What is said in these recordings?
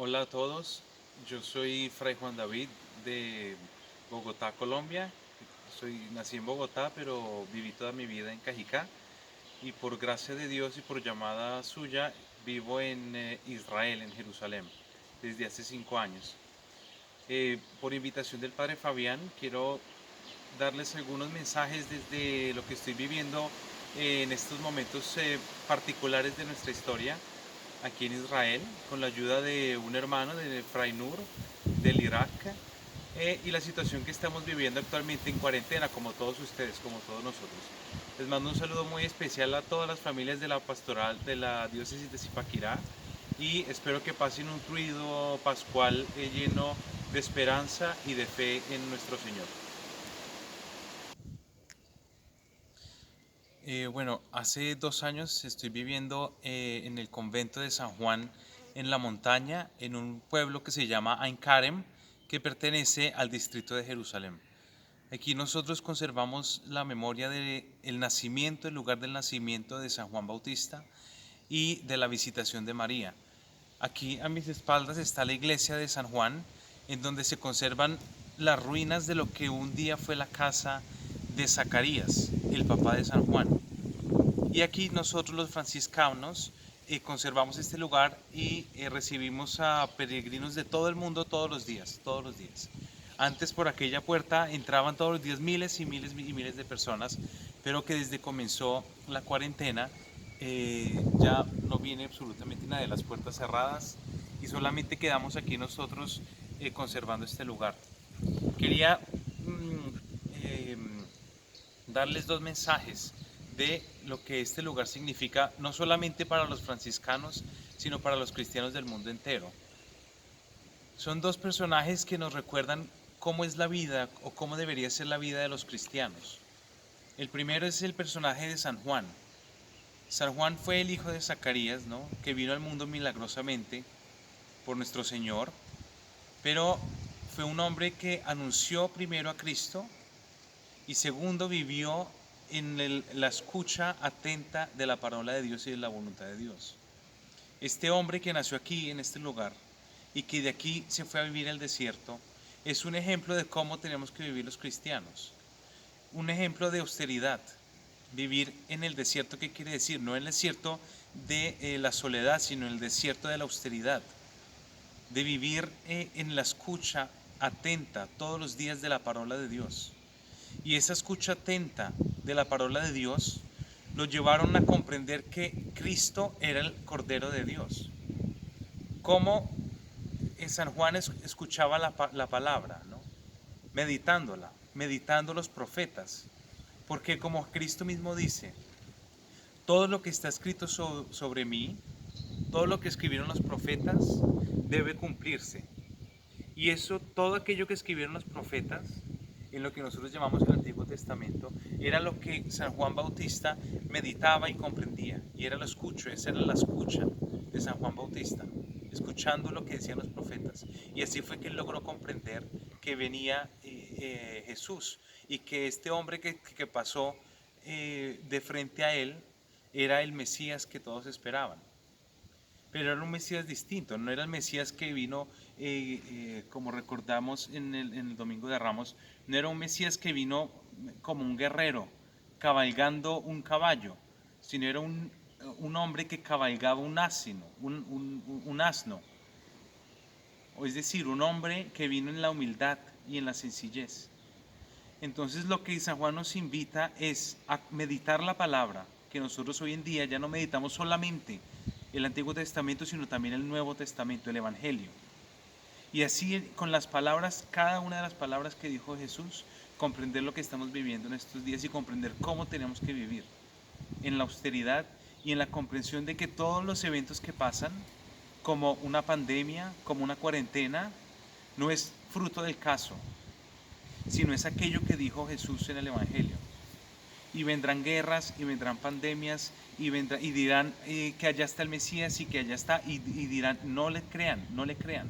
Hola a todos, yo soy Fray Juan David de Bogotá, Colombia. Nací en Bogotá, pero viví toda mi vida en Cajicá y por gracia de Dios y por llamada suya vivo en Israel, en Jerusalén, desde hace 5 años. Por invitación del Padre Fabián, quiero darles algunos mensajes desde lo que estoy viviendo en estos momentos particulares de nuestra historia aquí en Israel, con la ayuda de un hermano de Fray Nur del Irak, y la situación que estamos viviendo actualmente en cuarentena, como todos ustedes, como todos nosotros. Les mando un saludo muy especial a todas las familias de la pastoral de la diócesis de Zipaquirá y espero que pasen un fluido pascual lleno de esperanza y de fe en nuestro Señor. Bueno, hace 2 años estoy viviendo en el convento de San Juan en la montaña, en un pueblo que se llama Ain Karem, que pertenece al distrito de Jerusalén. Aquí nosotros conservamos la memoria del nacimiento, el lugar del nacimiento de San Juan Bautista y de la visitación de María. Aquí a mis espaldas está la iglesia de San Juan, en donde se conservan las ruinas de lo que un día fue la casa de Zacarías, el papá de San Juan. Y aquí nosotros los franciscanos conservamos este lugar y recibimos a peregrinos de todo el mundo todos los días, todos los días. Antes por aquella puerta entraban todos los días miles y miles y miles de personas, pero que desde comenzó la cuarentena ya no viene absolutamente nada de las puertas cerradas y solamente quedamos aquí nosotros conservando este lugar. Quería darles dos mensajes de lo que este lugar significa, no solamente para los franciscanos, sino para los cristianos del mundo entero. Son dos personajes que nos recuerdan cómo es la vida o cómo debería ser la vida de los cristianos. El primero es el personaje de San Juan. San Juan fue el hijo de Zacarías, ¿no? Que vino al mundo milagrosamente por nuestro Señor, pero fue un hombre que anunció primero a Cristo y segundo vivió en la escucha atenta de la palabra de Dios y de la voluntad de Dios. Este hombre que nació aquí, en este lugar, y que de aquí se fue a vivir al desierto, es un ejemplo de cómo tenemos que vivir los cristianos. Un ejemplo de austeridad. Vivir en el desierto, ¿qué quiere decir? No en el desierto de la soledad, sino en el desierto de la austeridad. De vivir en la escucha atenta todos los días de la palabra de Dios. Y esa escucha atenta de la palabra de Dios lo llevaron a comprender que Cristo era el Cordero de Dios. Cómo San Juan escuchaba la palabra, ¿no? Meditándola, meditando los profetas. Porque como Cristo mismo dice, todo lo que está escrito sobre mí, todo lo que escribieron los profetas, debe cumplirse. Y eso, todo aquello que escribieron los profetas, en lo que nosotros llamamos el Antiguo Testamento, era lo que San Juan Bautista meditaba y comprendía. Y era lo escucho, esa era la escucha de San Juan Bautista, escuchando lo que decían los profetas. Y así fue que él logró comprender que venía Jesús y que este hombre que pasó de frente a él era el Mesías que todos esperaban. Pero era un Mesías distinto, no era el Mesías que vino, como recordamos en el Domingo de Ramos, no era un Mesías que vino como un guerrero, cabalgando un caballo, sino era un hombre que cabalgaba un asno, un asno, o es decir, un hombre que vino en la humildad y en la sencillez. Entonces lo que San Juan nos invita es a meditar la palabra, que nosotros hoy en día ya no meditamos solamente el Antiguo Testamento, sino también el Nuevo Testamento, el Evangelio. Y así con las palabras, cada una de las palabras que dijo Jesús, comprender lo que estamos viviendo en estos días y comprender cómo tenemos que vivir en la austeridad y en la comprensión de que todos los eventos que pasan, como una pandemia, como una cuarentena, no es fruto del caso, sino es aquello que dijo Jesús en el Evangelio. Y vendrán guerras y vendrán pandemias y dirán que allá está el Mesías y que allá está y dirán no le crean, no le crean.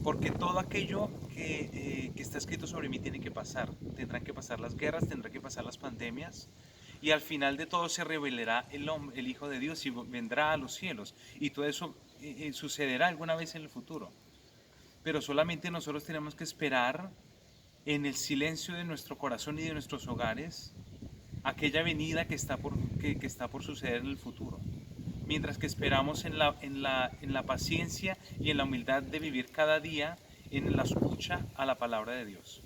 Porque todo aquello que está escrito sobre mí tiene que pasar. Tendrán que pasar las guerras, tendrán que pasar las pandemias y al final de todo se revelará el Hijo de Dios y vendrá a los cielos. Y todo eso sucederá alguna vez en el futuro. Pero solamente nosotros tenemos que esperar en el silencio de nuestro corazón y de nuestros hogares aquella venida que está por suceder en el futuro. Mientras que esperamos en la paciencia y en la humildad de vivir cada día en la escucha a la palabra de Dios.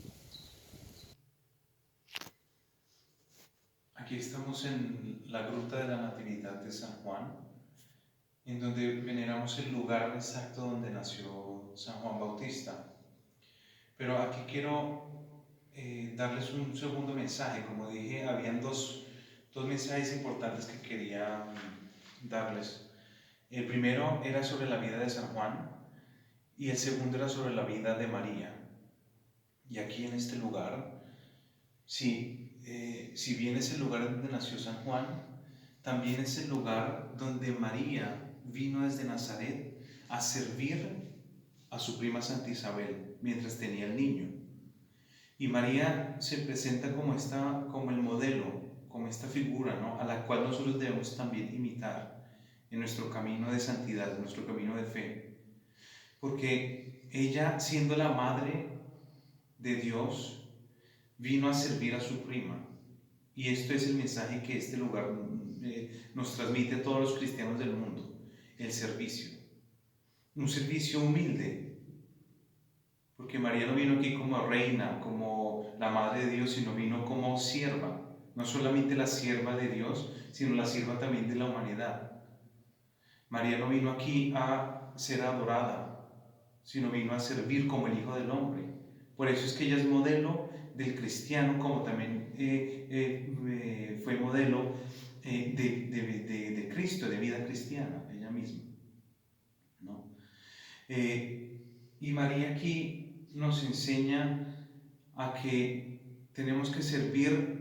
Aquí estamos en la gruta de la Natividad de San Juan, en donde veneramos el lugar exacto donde nació San Juan Bautista. Pero aquí quiero darles un segundo mensaje. Como dije, habían dos mensajes importantes que quería darles. El primero era sobre la vida de San Juan y el segundo era sobre la vida de María. Y aquí en este lugar, si bien es el lugar donde nació San Juan, también es el lugar donde María vino desde Nazaret a servir a su prima Santa Isabel mientras tenía el niño. Y María se presenta como el modelo, como esta figura, ¿no?, a la cual nosotros debemos también imitar en nuestro camino de santidad, en nuestro camino de fe. Porque ella, siendo la madre de Dios, vino a servir a su prima. Y esto es el mensaje que este lugar nos transmite a todos los cristianos del mundo: el servicio. Un servicio humilde, porque María no vino aquí como reina, como la madre de Dios, sino vino como sierva. No solamente la sierva de Dios, sino la sierva también de la humanidad. María no vino aquí a ser adorada, sino vino a servir como el Hijo del Hombre. Por eso es que ella es modelo del cristiano, como también fue modelo de Cristo, de vida cristiana, ella misma, ¿no? Y María aquí nos enseña a que tenemos que servir,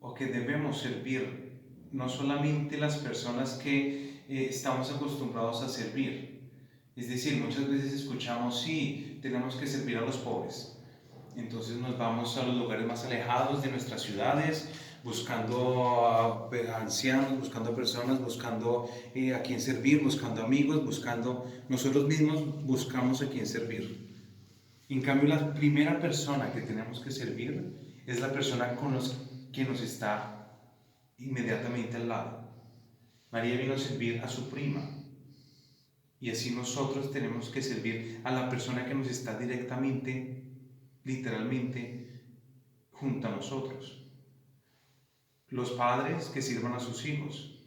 o que debemos servir, no solamente las personas que estamos acostumbrados a servir. Es decir, muchas veces escuchamos: sí, tenemos que servir a los pobres. Entonces nos vamos a los lugares más alejados de nuestras ciudades, buscando a ancianos, buscando a personas, buscando a quién servir, buscando amigos, nosotros mismos buscamos a quién servir. En cambio, la primera persona que tenemos que servir es la persona que nos está inmediatamente al lado. María vino a servir a su prima. Y así nosotros tenemos que servir a la persona que nos está directamente, literalmente, junto a nosotros. Los padres que sirvan a sus hijos,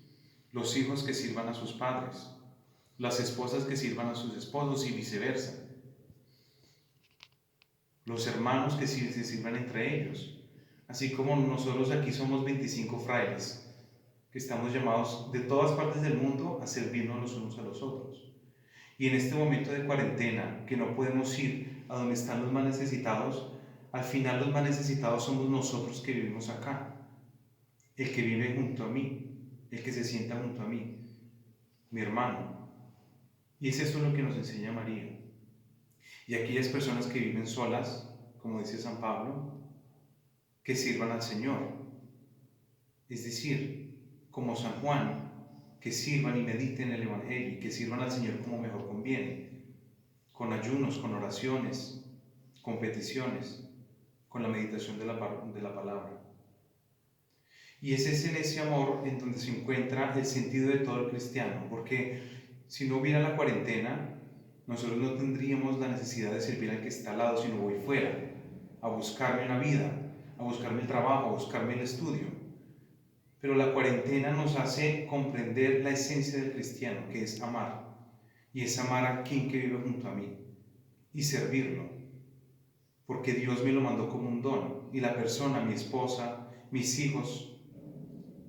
los hijos que sirvan a sus padres, las esposas que sirvan a sus esposos y viceversa. Los hermanos que se sirvan entre ellos. Así como nosotros aquí somos 25 frailes, que estamos llamados de todas partes del mundo a servirnos los unos a los otros. Y en este momento de cuarentena, que no podemos ir a donde están los más necesitados, al final los más necesitados somos nosotros que vivimos acá. El que vive junto a mí, el que se sienta junto a mí, mi hermano. Y es eso lo que nos enseña María. Y aquellas personas que viven solas, como dice San Pablo, que sirvan al Señor. Es decir, como San Juan, que sirvan y mediten el Evangelio, que sirvan al Señor como mejor conviene, con ayunos, con oraciones, con peticiones, con la meditación de la palabra. Y es en ese amor en donde se encuentra el sentido de todo el cristiano, porque si no hubiera la cuarentena, nosotros no tendríamos la necesidad de servir al que está al lado, sino voy fuera, a buscarme una vida, a buscarme el trabajo, a buscarme el estudio. Pero la cuarentena nos hace comprender la esencia del cristiano, que es amar, y es amar a quien que vive junto a mí, y servirlo, porque Dios me lo mandó como un don, y la persona, mi esposa, mis hijos,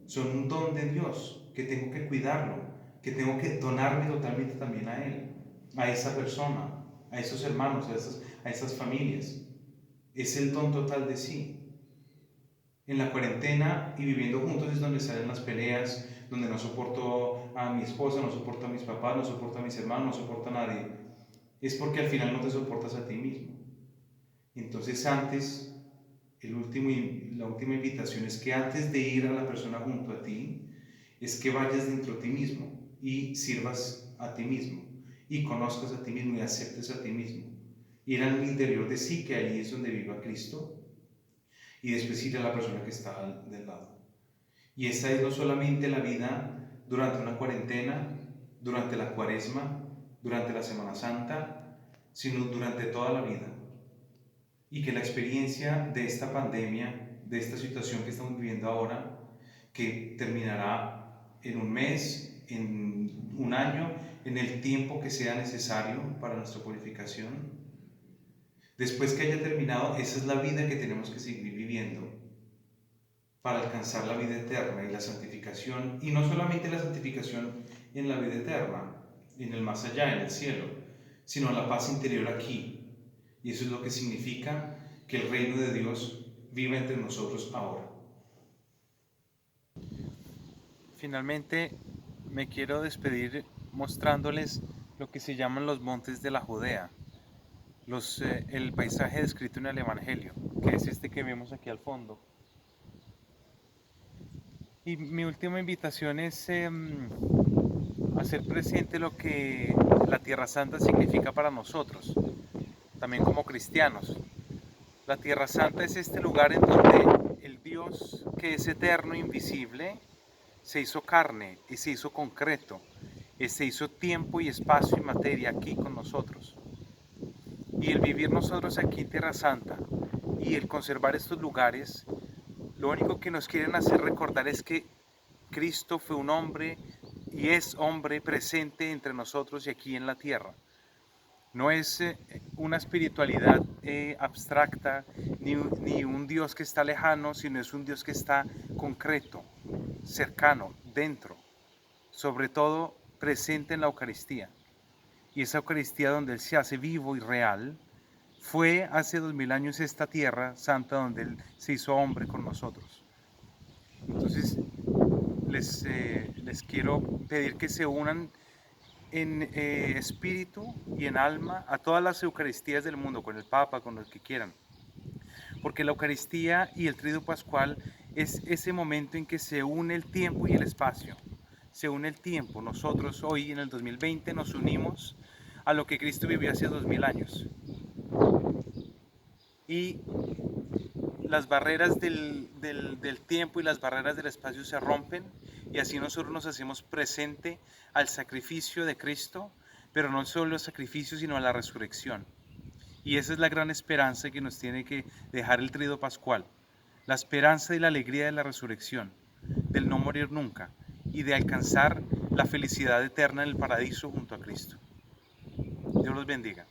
son un don de Dios, que tengo que cuidarlo, que tengo que donarme totalmente también a Él, a esa persona, a esos hermanos, a esas familias. Es el don total de sí. En la cuarentena y viviendo juntos es donde salen las peleas, donde no soporto a mi esposa, no soporto a mis papás, no soporto a mis hermanos, no soporto a nadie. Es porque al final no te soportas a ti mismo. Entonces antes, la última invitación es que antes de ir a la persona junto a ti, es que vayas dentro de ti mismo y sirvas a ti mismo. y conozcas a ti mismo y aceptes a ti mismo. Ir al interior de sí, que ahí es donde viva Cristo, y después ir a la persona que está del lado. Y esta es no solamente la vida durante una cuarentena, durante la cuaresma, durante la Semana Santa, sino durante toda la vida. Y que la experiencia de esta pandemia, de esta situación que estamos viviendo ahora, que terminará en un mes, en un año, en el tiempo que sea necesario para nuestra purificación, después que haya terminado, esa es la vida que tenemos que seguir viviendo para alcanzar la vida eterna y la santificación, y no solamente la santificación en la vida eterna, en el más allá, en el cielo, sino la paz interior aquí. Y eso es lo que significa que el reino de Dios viva entre nosotros ahora. Finalmente, me quiero despedir mostrándoles lo que se llaman los montes de la Judea, el paisaje descrito en el Evangelio, que es este que vemos aquí al fondo. Y mi última invitación es hacer presente lo que la Tierra Santa significa para nosotros, también como cristianos. La Tierra Santa es este lugar en donde el Dios que es eterno, invisible, se hizo carne y se hizo concreto, se hizo tiempo y espacio y materia aquí con nosotros. Y el vivir nosotros aquí en Tierra Santa y el conservar estos lugares, lo único que nos quieren hacer recordar es que Cristo fue un hombre y es hombre presente entre nosotros y aquí en la tierra. No es una espiritualidad abstracta ni un Dios que está lejano, sino es un Dios que está concreto, cercano, dentro, sobre todo presente en la Eucaristía. Y esa Eucaristía donde Él se hace vivo y real, fue hace 2000 años esta tierra santa donde Él se hizo hombre con nosotros. Entonces, les quiero pedir que se unan en espíritu y en alma a todas las Eucaristías del mundo, con el Papa, con los que quieran. Porque la Eucaristía y el Triduo Pascual es ese momento en que se une el tiempo y el espacio. Se une el tiempo. Nosotros hoy en el 2020 nos unimos a lo que Cristo vivió hace 2000 años. Y las barreras del tiempo y las barreras del espacio se rompen y así nosotros nos hacemos presente al sacrificio de Cristo, pero no solo al sacrificio, sino a la resurrección. Y esa es la gran esperanza que nos tiene que dejar el Triduo Pascual, la esperanza y la alegría de la resurrección, del no morir nunca y de alcanzar la felicidad eterna en el paraíso junto a Cristo. Dios los bendiga.